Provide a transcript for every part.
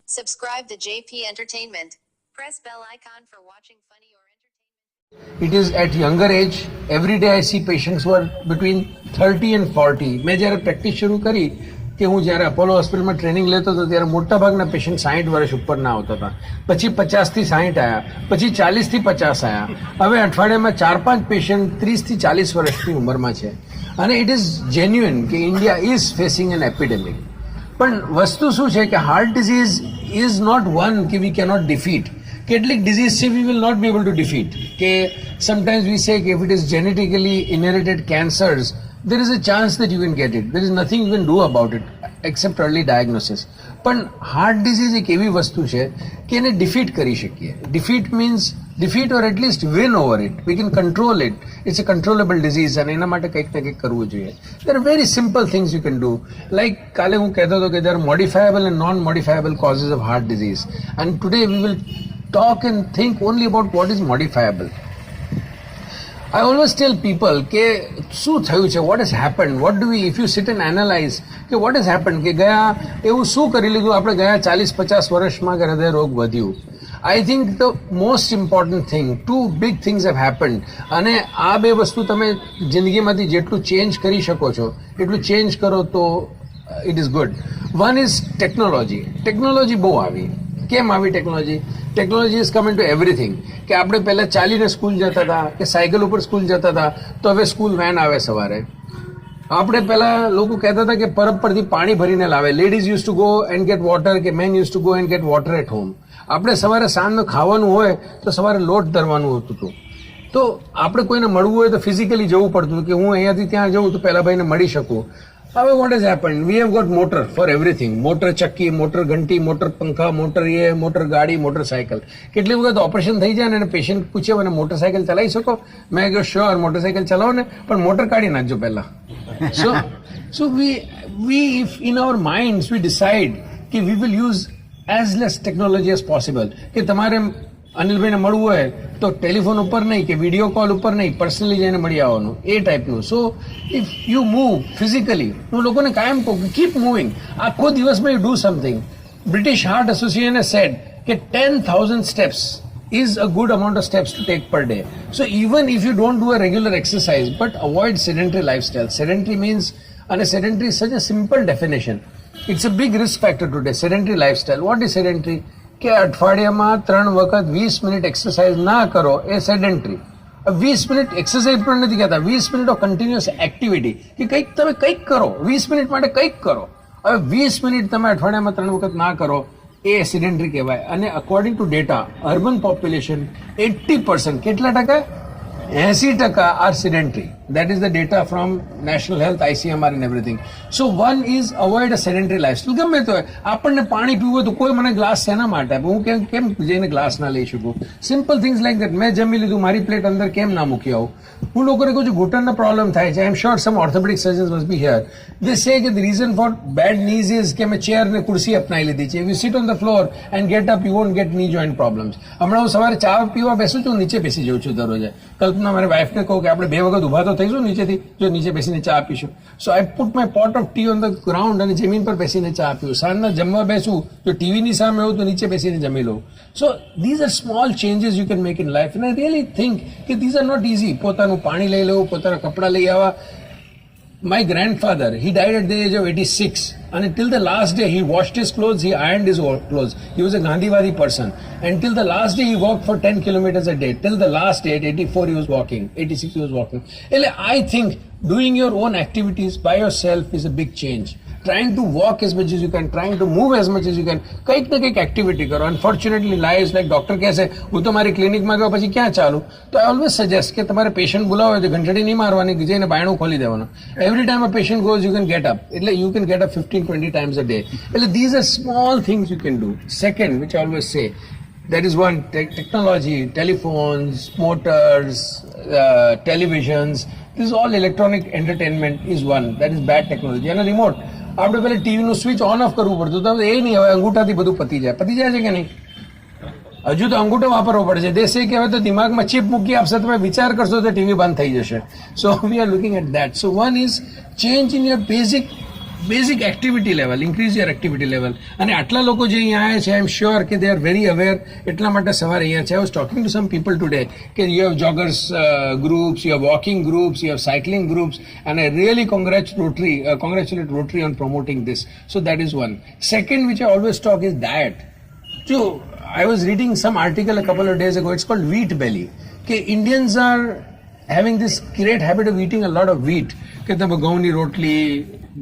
Subscribe to JP Entertainment. Press bell icon for watching funny or entertainment. It is at younger age. Every day I see patients who are between 30 and 40. મેં જ્યારે practice શરૂ કરી કે હું જ્યારે Apollo હોસ્પિટલમાં training લેતો હતો ત્યારે મોટાભાગના પેશન્ટ 60 વર્ષ ઉપરના આવતા હતા. પછી 50 થી 60 આવ્યા, પછી 40 થી 50 આવ્યા. હવે અઠવાડિયામાં 4-5 પેશન્ટ 30 થી 40 વર્ષની ઉંમરમાં છે. અને ઇટ ઇઝ જેન્યુઇન કે India is facing an epidemic. પણ વસ્તુ શું છે કે heart disease is not one કે વી કેનોટ ડિફીટ. કેટલીક ડિઝીઝ છે we will not be able to defeat. કે સમટાઇમ્સ વી સે કે if it is genetically inherited cancers, there is a chance that you can get it. There is nothing you can do about it except early diagnosis. પણ heart disease એક એવી વસ્તુ છે કે એને defeat કરી શકીએ. Defeat means defeat or at least win over it. We can control it. It's a controllable disease અને એના માટે કંઈક ને કંઈક કરવું જોઈએ. There are very simple things you can do. Like કાલે હું કહેતો હતો કે there are modifiable and non-modifiable causes of heart disease. And today we will talk and think only about what is modifiable. I always tell people કે શું થયું છે, what has happened, what do we, if you sit and analyze કે what has happened, કે ગયા એવું શું કરી લીધું આપણે ગયા 40-50 વર્ષમાં કે હૃદય રોગ વધ્યું. I think the most important thing, two big things have happened. અને આ બે વસ્તુ તમે જિંદગીમાંથી જેટલું ચેન્જ કરી શકો છો એટલું ચેન્જ કરો તો it is good. One is technology. Technology બહુ આવી. કેમ આવી technology? Technology is coming to everything. કે આપણે પહેલાં ચાલીને સ્કૂલ જતા હતા કે સાયકલ ઉપર સ્કૂલ જતા હતા, તો હવે સ્કૂલ વેન આવે સવારે. આપણે પહેલાં લોકો કહેતા હતા કે પરબ પરથી પાણી ભરીને લાવે. Ladies use to go and get water, કે men use to go and get water at home. આપણે સવારે સાંજનું ખાવાનું હોય તો સવારે લોટ ધરવાનું હોતું હતું. તો આપણે કોઈને મળવું હોય તો ફિઝિકલી જવું પડતું હતું કે હું અહીંયાથી ત્યાં જઉં તો પહેલા ભાઈને મળી શકું. હવે what has happened, we have got motor for everything. Motor ચક્કી, મોટર ઘંટી, મોટર પંખા, મોટર ગાડી, મોટર સાયકલ. કેટલી વખત ઓપરેશન થઈ જાય ને અને પેશન્ટ પૂછે મને મોટરસાયકલ ચલાવી શકો? મેં કહ્યું શ્યોર, મોટરસાયકલ ચલાવો ને, પણ મોટર કાઢી નાખજો પહેલા. So we if in our minds we decide કે we will use as less technology as possible. કે તમારે અનિલભાઈને મળવું હોય તો ટેલિફોન ઉપર નહીં કે વિડીયો કોલ ઉપર નહીં, પર્સનલી જઈને મળી આવવાનું, એ ટાઈપનું. So if you move physically, હું લોકોને કાયમ કહું કે કીપ મૂવિંગ. આખો દિવસમાં you do something. British heart એસોસિએશને સેડ કે 10,000 steps is a good amount of steps to take per day. So even if you don't do a regular exercise, but avoid sedentary lifestyle. Sedentary means, and sedentary is such a simple definition. It's a big risk factor today, sedentary lifestyle. What is sedentary? કે અઠવાડિયામાં 3 વખત 20 minute exercise ના કરો એ sedentary. 20 minute exercise પણ નથી કહેતા, 20 minute of continuous activity, કે કંઈક તમે કંઈક કરો, 20 મિનિટ માટે કંઈક કરો. હવે 20 મિનિટ તમે અઠવાડિયામાં 3 વખત ના કરો એ સેડેન્ટરી કહેવાય. અને according to data, urban population 80%, કેટલા ટકા? 80% are sedentary. That is the data from National Health, ICMR and everything. So one is avoid a sedentary lifestyle. ગમે તો આપણને પાણી પીવું તો કોઈ મને ગ્લાસ શેના માટે આપે? હું કેમ જઈને ગ્લાસ ના લઈ શકું? Simple things like that. મેં જમી લીધું, મારી પ્લેટ અંદર કેમ ના મૂકી આવું? હું લોકોને કહું છું ઘૂંટણનો પ્રોબ્લેમ થાય છે. I am sure some orthopaedic surgeons must be here. They say કે the reason for bad knees is કે મેં ચેર ને ખુરશી અપનાવી લીધી છે. If you sit on the floor and get up, you won't get knee joint problems. હમણાં હું સવારે ચા પીવા બેસું છું, નીચે બેસી જઉં છું દરરોજ. કલ્પના મારી વાઈફને કહું કે આપણે 2 વખત ઉભા તો થઈશું નીચેથી, જો નીચે બેસીને ચા પીશું. So I put my pot of tea on the ground અને જમીન પર બેસીને ચા પીવું. સાંજના જમવા બેસું તો ટીવીની સામે હોઉં તો નીચે બેસીને જમી લઉં. સો these are small changes you can make in life. And I really think કે ધીઝ આર નોટ ઇઝી. પોતાનું પાણી લઈ લેવું, પોતાના કપડાં લઈ આવવા. My grandfather, he died at the age of 86, and till the last day he washed his clothes, he ironed his clothes. He was a Gandhiwadi person, and till the last day he walked for 10 kilometers a day. Till the last day, at 84 he was walking, 86 he was walking. I think doing your own activities by yourself is a big change. Trying to walk as much as you can, trying to move as much as you can. કંઈક ને કંઈક activity કરો. Unfortunately life like doctor કહે છે હું તો મારી ક્લિનિકમાં ગયો પછી ક્યાં ચાલુ? તો આઈ ઓલવેઝ સજેસ્ટ કે તમારે પેશન્ટ બોલાવો હોય તો ઘંટડી નહીં મારવાની, જઈને બાયણું ખોલી દેવાનું. Every time a patient goes you can get up. એટલે you can get up 15-20 times a day. એટલે these are small things you can do. Second, which I always say, that is one, technology, telephones, motors, televisions, this is all electronic entertainment is one. That is bad technology. And a remote. આપણે પેલા ટીવીનું switch on of કરવું પડતું, તો એ નહીં, હવે અંગૂઠાથી બધું પતી જાય છે કે નહીં? હજુ તો અંગૂઠો વાપરવો પડે છે. દેશે કે હવે તો દિમાગમાં ચીપ મૂકી આપશે, તમે વિચાર કરશો તો ટીવી બંધ થઈ જશે. So we are looking at that. So one is change in your basic basic activity level, increase your activity level. અને આટલા લોકો જે અહીંયા આવ્યા છે, આઈ એમ શ્યોર કે દે આર વેરી અવેર, એટલા માટે સવારે અહીંયા છે. I was talking to some people today કે you have joggers groups, you have walking groups, you have cycling groups, and I really congratulate Rotary on promoting this. So that is one. Second, which I always talk, is diet. So I was reading some article a couple of days ago. It's called wheat belly. Okay, Indians are having this great habit of eating a lot of wheat. કે તમે ઘઉંની રોટલી,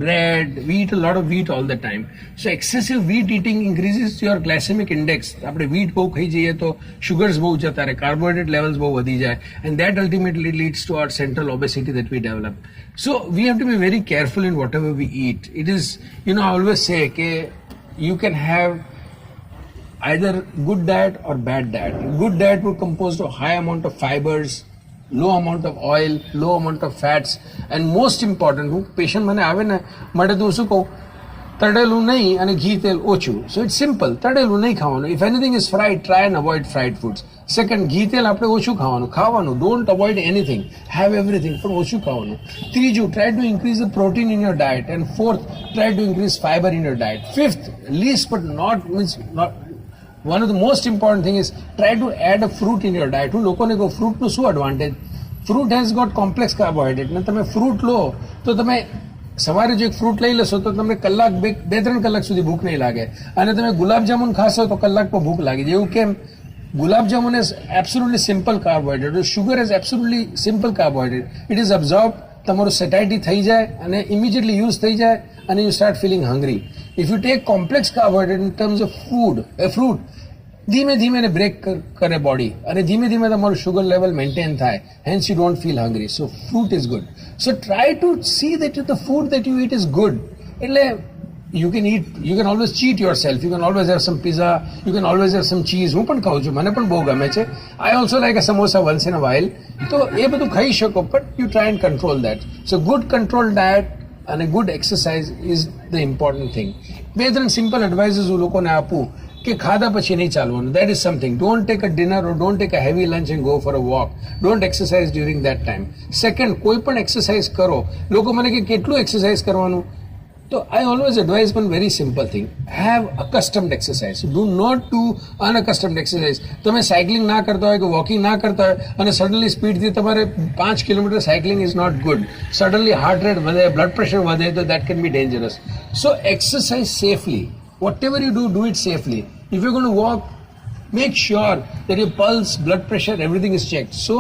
bread, we eat a lot of wheat all the time. So excessive wheat eating increases your glycemic index. આપણે wheat બહુ ખાઈ જઈએ તો sugars બહુ જતા રહે, carbohydrate levels બહુ વધી જાય, and that ultimately leads to our central obesity that we develop. So we have to be very careful in whatever we eat. It is, you know, I always say કે you can have either good diet or bad diet. Good diet would compose of high amount of fibers, low amount of oil, low amount of fats, and most important, હું patient મને આવે ને માટે તો હું શું કહું, તળેલું નહીં અને ઘી તેલ ઓછું. સો ઇટ્સ સિમ્પલ, તળેલું નહીં ખાવાનું. If anything is fried, try and avoid fried foods. Second, ઘી તેલ આપણે ઓછું ખાવાનું, don't avoid anything, have everything, પણ ઓછું ખાવાનું. ત્રીજું, try to increase the protein in your diet. And fourth, try to increase fibre in your diet. Fifth, least but not one of the most important thing is try to add a fruit in your diet. હું લોકોને કહું, ફ્રૂટનું શું advantage? Fruit has got complex carbohydrate. ને તમે fruit લો તો તમે સવારે જો એક ફ્રૂટ લઈ લેશો તો તમને કલાક, 2-3 કલાક સુધી ભૂખ નહીં લાગે. અને તમે ગુલાબજામુન ખાશો તો કલાક પર ભૂખ લાગી જાય. એવું કેમ? Gulab jamun is absolutely simple carbohydrate. Sugar is absolutely simple carbohydrate. It is absorb, તમારું સેટાઇટી થઈ જાય અને ઇમિડિયેટલી યુઝ થઈ જાય અને you start feeling hungry. If you take complex carbohydrate in terms of fruit, ધીમે ધીમે એને બ્રેક કરે બોડી અને ધીમે ધીમે તમારું શુગર લેવલ મેન્ટેન થાય. Hence you don't feel hungry. So fruit is good. So try to see that the food that you eat is good. એટલે you can always cheat yourself. You can always have some pizza, you can always have some cheese. હું પણ ખાઉં છું, મને પણ બહુ ગમે છે. I also like a samosa once in a while. તો એ બધું ખાઈ શકો, but you try and control that. So good controlled diet and a good exercise is the important thing. 2-3 simple advices હું લોકોને આપું કે ખાધા પછી નહીં ચાલવાનું. That is something. Don't take a dinner or don't take a heavy lunch and go for a walk. Don't exercise during that time. Second, કોઈ પણ exercise કરો. લોકો મને કે કેટલું exercise કરવાનું? So I always advise one very simple thing. Have accustomed exercise. Do not do unaccustomed exercise. તમે cycling ના કરતા હોય કે વોકિંગ ના કરતા હોય અને સડનલી સ્પીડથી તમારે 5 kilometre cycling is not good. Suddenly heart rate વધે, બ્લડ પ્રેશર વધે, તો that can be dangerous. So exercise safely. Whatever you do, do it safely. If you're going to walk, make sure that your pulse, blood pressure, everything is checked. So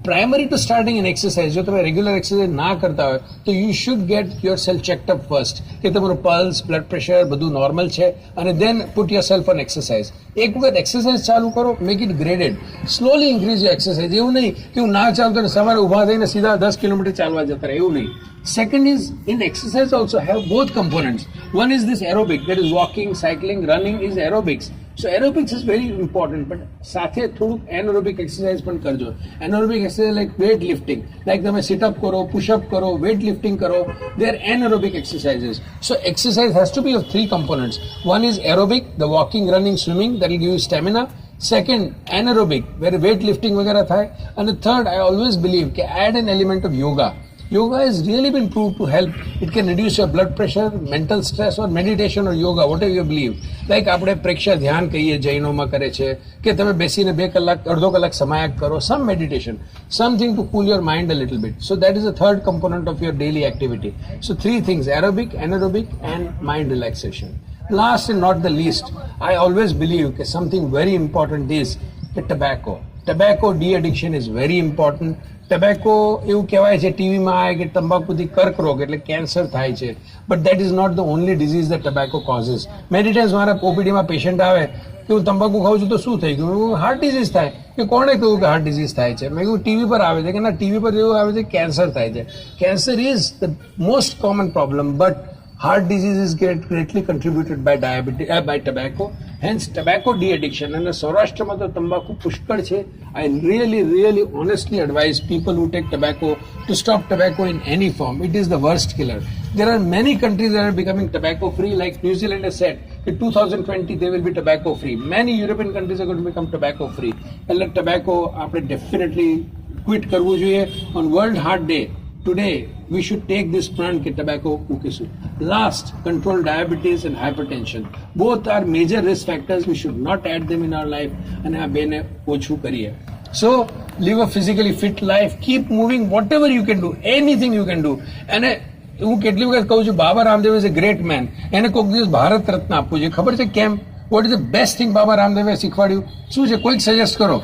primary to starting an exercise, જો તમે regular exercise ના કરતા હોય તો you should get yourself checked up first કે તમારું pulse, blood pressure બધું normal છે, અને then put yourself on exercise. એક વખત એક્સરસાઇઝ ચાલુ કરો, make it graded, slowly increase your exercise. એવું નહીં કે હું ના ચાલતો ને સવારે ઊભા થઈને સીધા 10 કિલોમીટર ચાલવા જતા રહે, એવું નહીં. Second is, in exercise also have both components. One is this aerobic, that is walking, cycling, running is aerobics. So aerobics is very important, but સાથે થોડુંક anaerobic exercise પણ કરજો. Anaerobic exercise like weight lifting, like તમે sit up કરો, push up કરો, weight lifting કરો, they are anaerobic exercises. So exercise has to be of 3 components. One is aerobic, the walking, running, swimming, that will give you stamina. Second, anaerobic, where weight lifting વગેરે થાય. And the third, I always believe કે add an element of yoga. Yoga has really been proved to help. It can reduce your blood pressure, mental stress, or meditation or yoga, whatever you believe. Like આપણે પ્રેક્ષા ધ્યાન કહીએ, જૈનોમાં કરે છે કે તમે બેસીને 2 કલાક, અડધો કલાક સમાયક કરો, some meditation, something to cool your mind a little bit. So that is the third component of your daily activity. So 3 things: aerobic, anaerobic, and mind relaxation. Last and not the least, I always believe that something very important is the tobacco. Tobacco de-addiction is very important. Tobacco, એવું કહેવાય છે ટીવીમાં આવે કે તંબાકુથી કર્કરોગ એટલે cancer થાય છે, but that is not the only disease that tobacco causes. Many times મારા ઓપીડીમાં પેશન્ટ આવે કે હું તંબાકુ ખાઉં છું તો શું થઈ ગયું? હાર્ટ ડિઝીઝ થાય. કે કોણે કહ્યું કે હાર્ટ ડિઝીઝ થાય છે? મેં કહ્યું ટીવી પર આવે છે કે ના, ટીવી પર એવું આવે છે કેન્સર થાય છે. Cancer is the most common problem, but heart disease is greatly contributed by by tobacco. Hence tobacco de-addiction. And સૌરાષ્ટ્રમાં તો તંબાકુ પુષ્કળ છે. I really honestly advise people who take tobacco to stop tobacco in any form. It is the worst killer. There are many countries that are becoming tobacco free, like New Zealand has said in 2020 they will be tobacco free. Many European countries are going to become tobacco free. એટલે tobacco આપણે definitely quit કરવું જોઈએ. On World Heart Day, today we should take this plan કે tobacco મૂકીશું. Last, control diabetes and hypertension. Both are major risk factors. We should not add them in our life. અને આ બેને ઓછું કરીએ. So live a physically fit life. Keep moving. Whatever you can do, anything you can do. અને હું કેટલી વખત કહું છું, Baba Ramdev is a great man. એને કોઈક દિવસ ભારત રત્ન આપવું જોઈએ. ખબર છે કેમ? What is the best thing Baba રામદેવે શીખવાડ્યું? શું છે? કોઈક સજેસ્ટ કરો.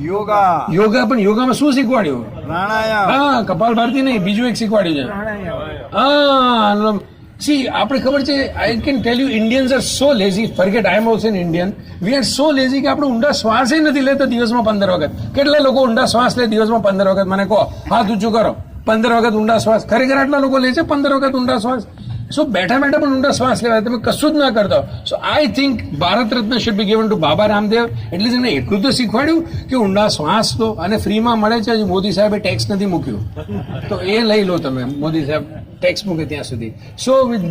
યોગા પણ યોગામાં શું શીખવાડ્યું? પ્રાણાયામ. હા, કપાલ ભારતી નહીં, બીજું એક શીખવાડ્યું છે. હા, સી આપણે ખબર છે, I can tell you, Indians are so lazy. Forget I am also N Indian. We are so lazy કે આપણે ઊંડા શ્વાસ નથી લેતા દિવસમાં 15 વખત. કેટલા લોકો ઊંડા શ્વાસ લે દિવસમાં 15 વખત? મને કહો, હાથ ઊંચું કરો. 15 વખત ઊંડા શ્વાસ. ખરેખર આટલા લોકો લે છે 15 વખત ઊંડા શ્વાસ? સો બેઠા બેઠા પણ ઊંડા શ્વાસ લેવાય, તમે કશું જ ના કરતા. સો I think Bharat Ratna should be given to Baba Ramdev. એટલે જ એમને એટલું તો શીખવાડ્યું કે ઊંડા શ્વાસ લો, અને ફ્રીમાં મળે છે. મોદી સાહેબે ટેક્સ નથી મૂક્યું, તો એ લઈ લો તમે. મોદી સાહેબ ટેક્સ મૂકે ત્યાં સુધી. સો વિથ